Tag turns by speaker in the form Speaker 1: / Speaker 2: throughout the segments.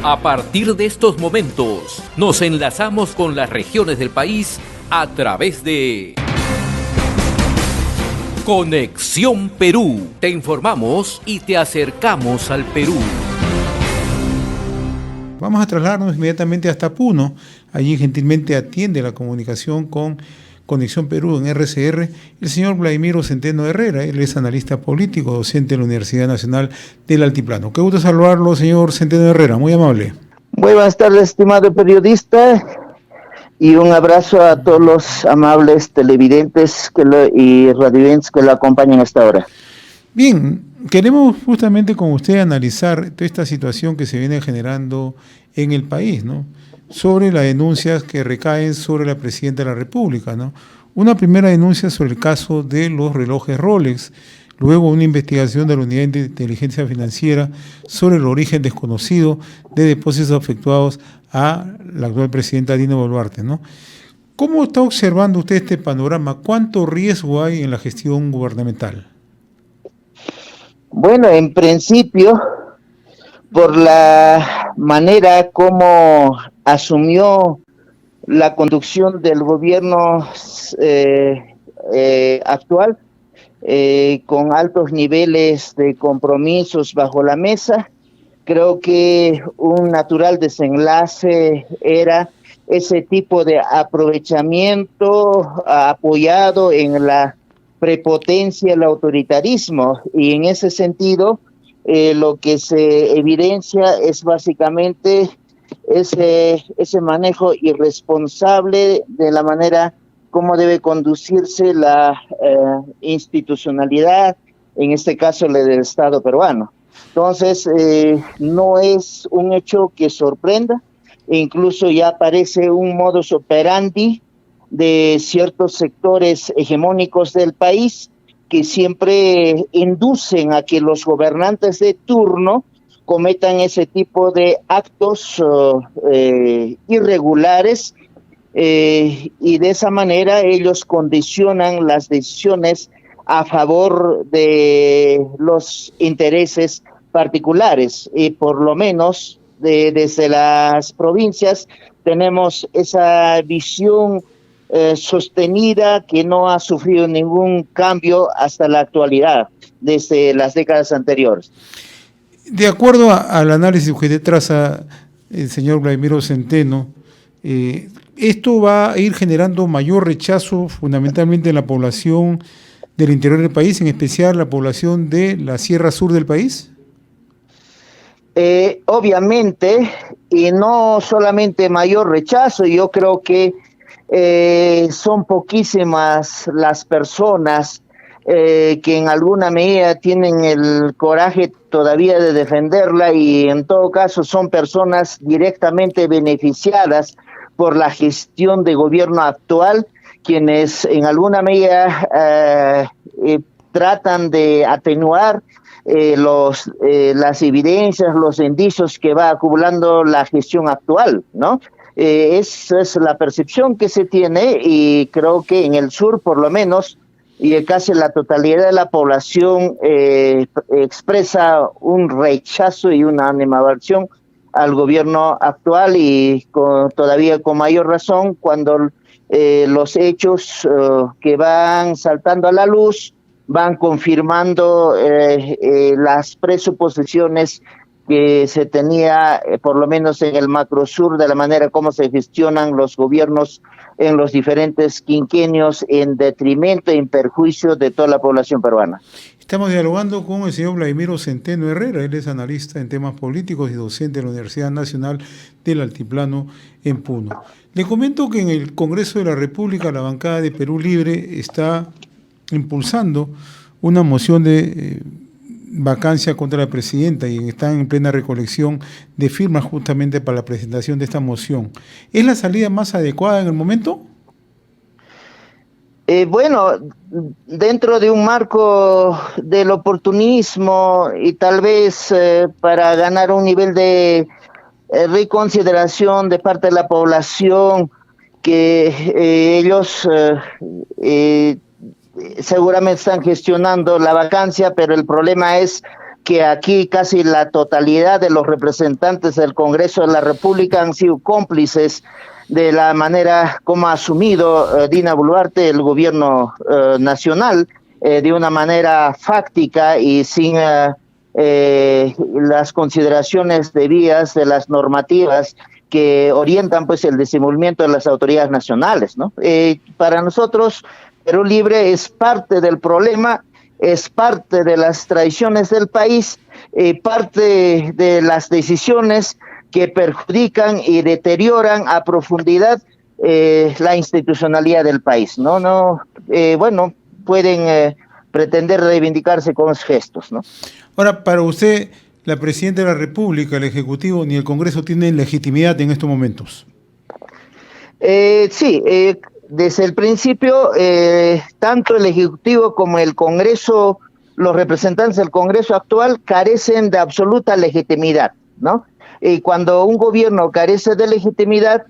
Speaker 1: A partir de estos momentos, nos enlazamos con las regiones del país a través de Conexión Perú. Te informamos y te acercamos al Perú.
Speaker 2: Vamos a trasladarnos inmediatamente hasta Puno. Allí gentilmente atiende la comunicación con Conexión Perú en RCR el señor Vladimiro Centeno Herrera. Él es analista político, docente de la Universidad Nacional del Altiplano. Qué gusto saludarlo, señor Centeno Herrera, muy amable.
Speaker 3: Muy buenas tardes, estimado periodista, y un abrazo a todos los amables televidentes y radiovidentes que lo acompañan hasta ahora.
Speaker 2: Bien, queremos justamente con usted analizar toda esta situación que se viene generando en el país, ¿no? Sobre las denuncias que recaen sobre la presidenta de la República, ¿no? Una primera denuncia sobre el caso de los relojes Rolex, luego una investigación de la Unidad de Inteligencia Financiera sobre el origen desconocido de depósitos efectuados a la actual presidenta Dina Boluarte, ¿no? ¿Cómo está observando usted este panorama? ¿Cuánto riesgo hay en la gestión gubernamental?
Speaker 3: Bueno, en principio, por la manera como asumió la conducción del gobierno actual, con altos niveles de compromisos bajo la mesa, creo que un natural desenlace era ese tipo de aprovechamiento apoyado en la prepotencia, el autoritarismo, y en ese sentido lo que se evidencia es básicamente ese manejo irresponsable de la manera cómo debe conducirse la institucionalidad, en este caso la del Estado peruano. Entonces, no es un hecho que sorprenda, incluso ya aparece un modus operandi de ciertos sectores hegemónicos del país que siempre inducen a que los gobernantes de turno cometan ese tipo de actos irregulares, y de esa manera ellos condicionan las decisiones a favor de los intereses particulares, y por lo menos desde las provincias tenemos esa visión sostenida que no ha sufrido ningún cambio hasta la actualidad, desde las décadas anteriores.
Speaker 2: De acuerdo al análisis que usted traza, el señor Vladimiro Centeno, esto va a ir generando mayor rechazo fundamentalmente en la población del interior del país, en especial la población de la Sierra Sur del país.
Speaker 3: Obviamente, y no solamente mayor rechazo, yo creo que son poquísimas las personas que en alguna medida tienen el coraje todavía de defenderla, y en todo caso son personas directamente beneficiadas por la gestión de gobierno actual, quienes en alguna medida tratan de atenuar las evidencias, los indicios que va acumulando la gestión actual, ¿no? Esa es la percepción que se tiene, y creo que en el sur, por lo menos, y casi la totalidad de la población expresa un rechazo y una animadversión al gobierno actual, y todavía con mayor razón cuando los hechos que van saltando a la luz van confirmando las presuposiciones que se tenía, por lo menos en el macrosur, de la manera como se gestionan los gobiernos en los diferentes quinquenios en detrimento y en perjuicio de toda la población peruana.
Speaker 2: Estamos dialogando con el señor Vladimiro Centeno Herrera. Él es analista en temas políticos y docente de la Universidad Nacional del Altiplano en Puno. Le comento que en el Congreso de la República la bancada de Perú Libre está impulsando una moción de vacancia contra la presidenta, y están en plena recolección de firmas justamente para la presentación de esta moción. ¿Es la salida más adecuada en el momento?
Speaker 3: Bueno, dentro de un marco del oportunismo y tal vez para ganar un nivel de reconsideración de parte de la población, que ellos seguramente están gestionando la vacancia, pero el problema es que aquí casi la totalidad de los representantes del Congreso de la República han sido cómplices de la manera como ha asumido Dina Boluarte el gobierno nacional, de una manera fáctica y sin las consideraciones debidas de las normativas que orientan pues el desenvolvimiento de las autoridades nacionales, ¿no? Para nosotros, Perú Libre es parte del problema, es parte de las tradiciones del país, parte de las decisiones que perjudican y deterioran a profundidad la institucionalidad del país, ¿no? Bueno, pueden pretender reivindicarse con los gestos, ¿no?
Speaker 2: Ahora, para usted, la Presidenta de la República, el Ejecutivo ni el Congreso tienen legitimidad en estos momentos.
Speaker 3: Sí, desde el principio, tanto el Ejecutivo como el Congreso, los representantes del Congreso actual carecen de absoluta legitimidad, ¿no? Y cuando un gobierno carece de legitimidad,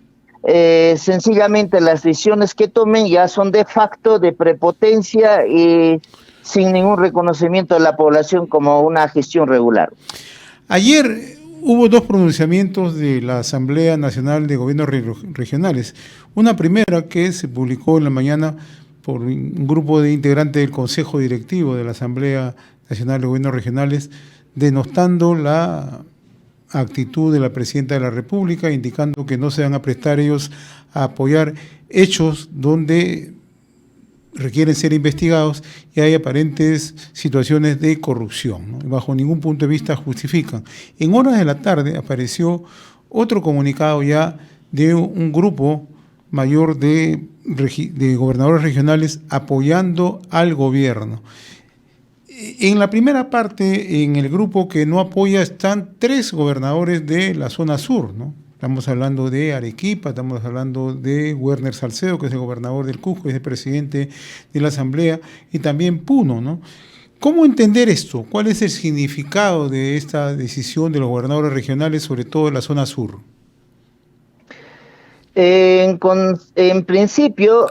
Speaker 3: sencillamente las decisiones que tomen ya son de facto de prepotencia y sin ningún reconocimiento de la población como una gestión regular.
Speaker 2: Ayer hubo dos pronunciamientos de la Asamblea Nacional de Gobiernos Regionales. Una primera que se publicó en la mañana por un grupo de integrantes del Consejo Directivo de la Asamblea Nacional de Gobiernos Regionales, denostando la actitud de la Presidenta de la República, indicando que no se van a prestar ellos a apoyar hechos donde requieren ser investigados y hay aparentes situaciones de corrupción, ¿no? Bajo ningún punto de vista justifican. En horas de la tarde apareció otro comunicado ya de un grupo mayor de gobernadores regionales apoyando al gobierno. En la primera parte, en el grupo que no apoya, están 3 gobernadores de la zona sur, ¿no? Estamos hablando de Arequipa, estamos hablando de Werner Salcedo, que es el gobernador del Cusco, es el presidente de la Asamblea, y también Puno, ¿no? ¿Cómo entender esto? ¿Cuál es el significado de esta decisión de los gobernadores regionales, sobre todo de la zona sur?
Speaker 3: En principio,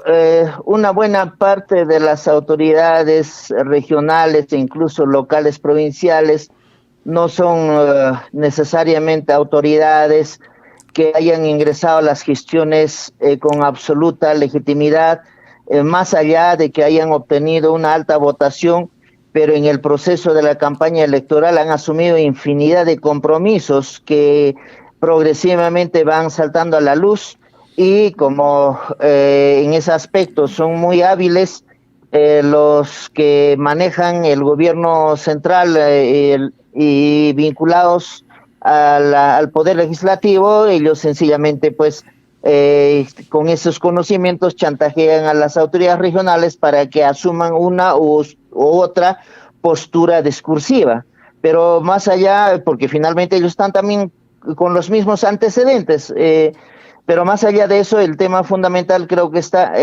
Speaker 3: una buena parte de las autoridades regionales e incluso locales, provinciales, no son necesariamente autoridades que hayan ingresado a las gestiones con absoluta legitimidad, más allá de que hayan obtenido una alta votación, pero en el proceso de la campaña electoral han asumido infinidad de compromisos que progresivamente van saltando a la luz y como en ese aspecto son muy hábiles los que manejan el gobierno central y vinculados al poder legislativo, ellos sencillamente pues con esos conocimientos chantajean a las autoridades regionales para que asuman una u otra postura discursiva, pero más allá, porque finalmente ellos están también con los mismos antecedentes, pero más allá de eso, el tema fundamental creo que está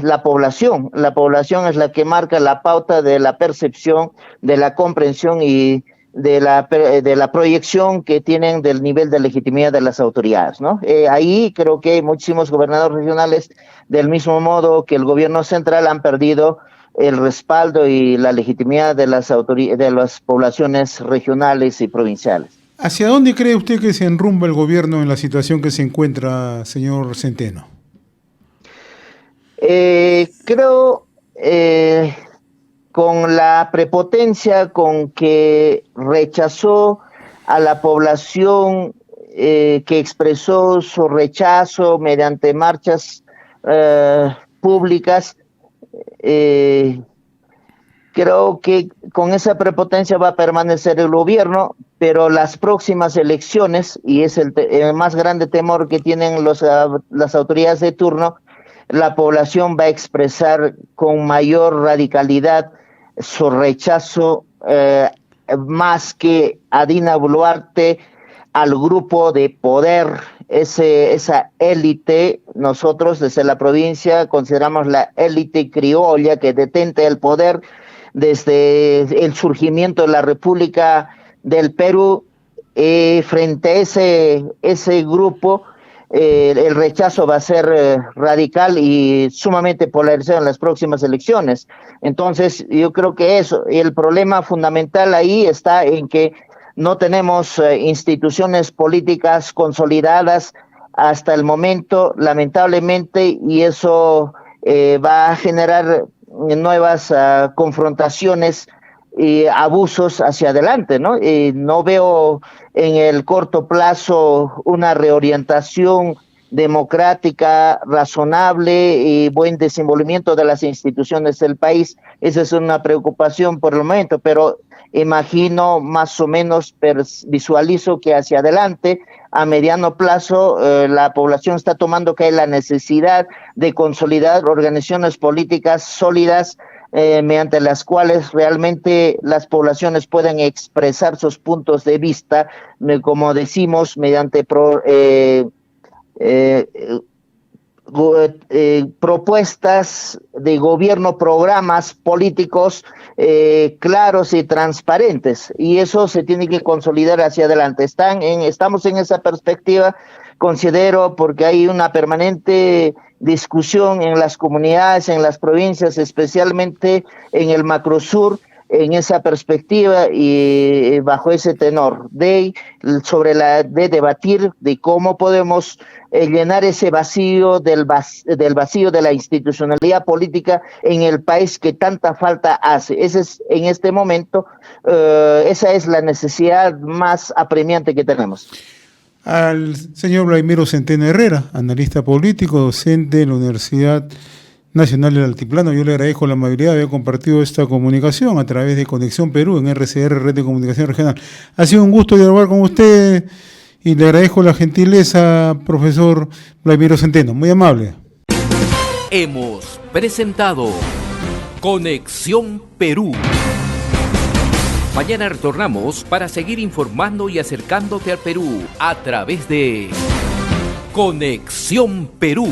Speaker 3: la población. La población es la que marca la pauta de la percepción, de la comprensión y de la proyección que tienen del nivel de legitimidad de las autoridades, ¿no? Ahí creo que muchísimos gobernadores regionales, del mismo modo que el gobierno central, han perdido el respaldo y la legitimidad de las poblaciones regionales y provinciales.
Speaker 2: ¿Hacia dónde cree usted que se enrumba el gobierno en la situación que se encuentra, señor Centeno?
Speaker 3: Creo con la prepotencia con que rechazó a la población que expresó su rechazo mediante marchas públicas, creo que con esa prepotencia va a permanecer el gobierno, pero las próximas elecciones, y es el más grande temor que tienen las autoridades de turno, la población va a expresar con mayor radicalidad su rechazo más que a Dina Boluarte, al grupo de poder, esa élite. Nosotros desde la provincia consideramos la élite criolla que detenta el poder desde el surgimiento de la República del Perú. Frente a ese grupo el rechazo va a ser radical y sumamente polarizado en las próximas elecciones. Entonces, yo creo que el problema fundamental ahí está en que no tenemos instituciones políticas consolidadas hasta el momento, lamentablemente, y eso va a generar nuevas confrontaciones y abusos hacia adelante, ¿no? No veo en el corto plazo una reorientación democrática, razonable y buen desenvolvimiento de las instituciones del país. Esa es una preocupación por el momento, pero imagino más o menos, visualizo que hacia adelante, a mediano plazo, la población está tomando que hay la necesidad de consolidar organizaciones políticas sólidas mediante las cuales realmente las poblaciones puedan expresar sus puntos de vista, como decimos, mediante propuestas de gobierno, programas políticos claros y transparentes, y eso se tiene que consolidar hacia adelante. Estamos en esa perspectiva, considero, porque hay una permanente discusión en las comunidades, en las provincias, especialmente en el macrosur, en esa perspectiva y bajo ese tenor de debatir de cómo podemos llenar ese vacío del vacío de la institucionalidad política en el país que tanta falta hace. En este momento, esa es la necesidad más apremiante que tenemos.
Speaker 2: Al señor Vladimiro Centeno Herrera, analista político, docente de la Universidad Nacional del Altiplano. Yo le agradezco la amabilidad de haber compartido esta comunicación a través de Conexión Perú en RCR, Red de Comunicación Regional. Ha sido un gusto dialogar con usted y le agradezco la gentileza, profesor Vladimiro Centeno. Muy amable.
Speaker 1: Hemos presentado Conexión Perú. Mañana retornamos para seguir informando y acercándote al Perú a través de Conexión Perú.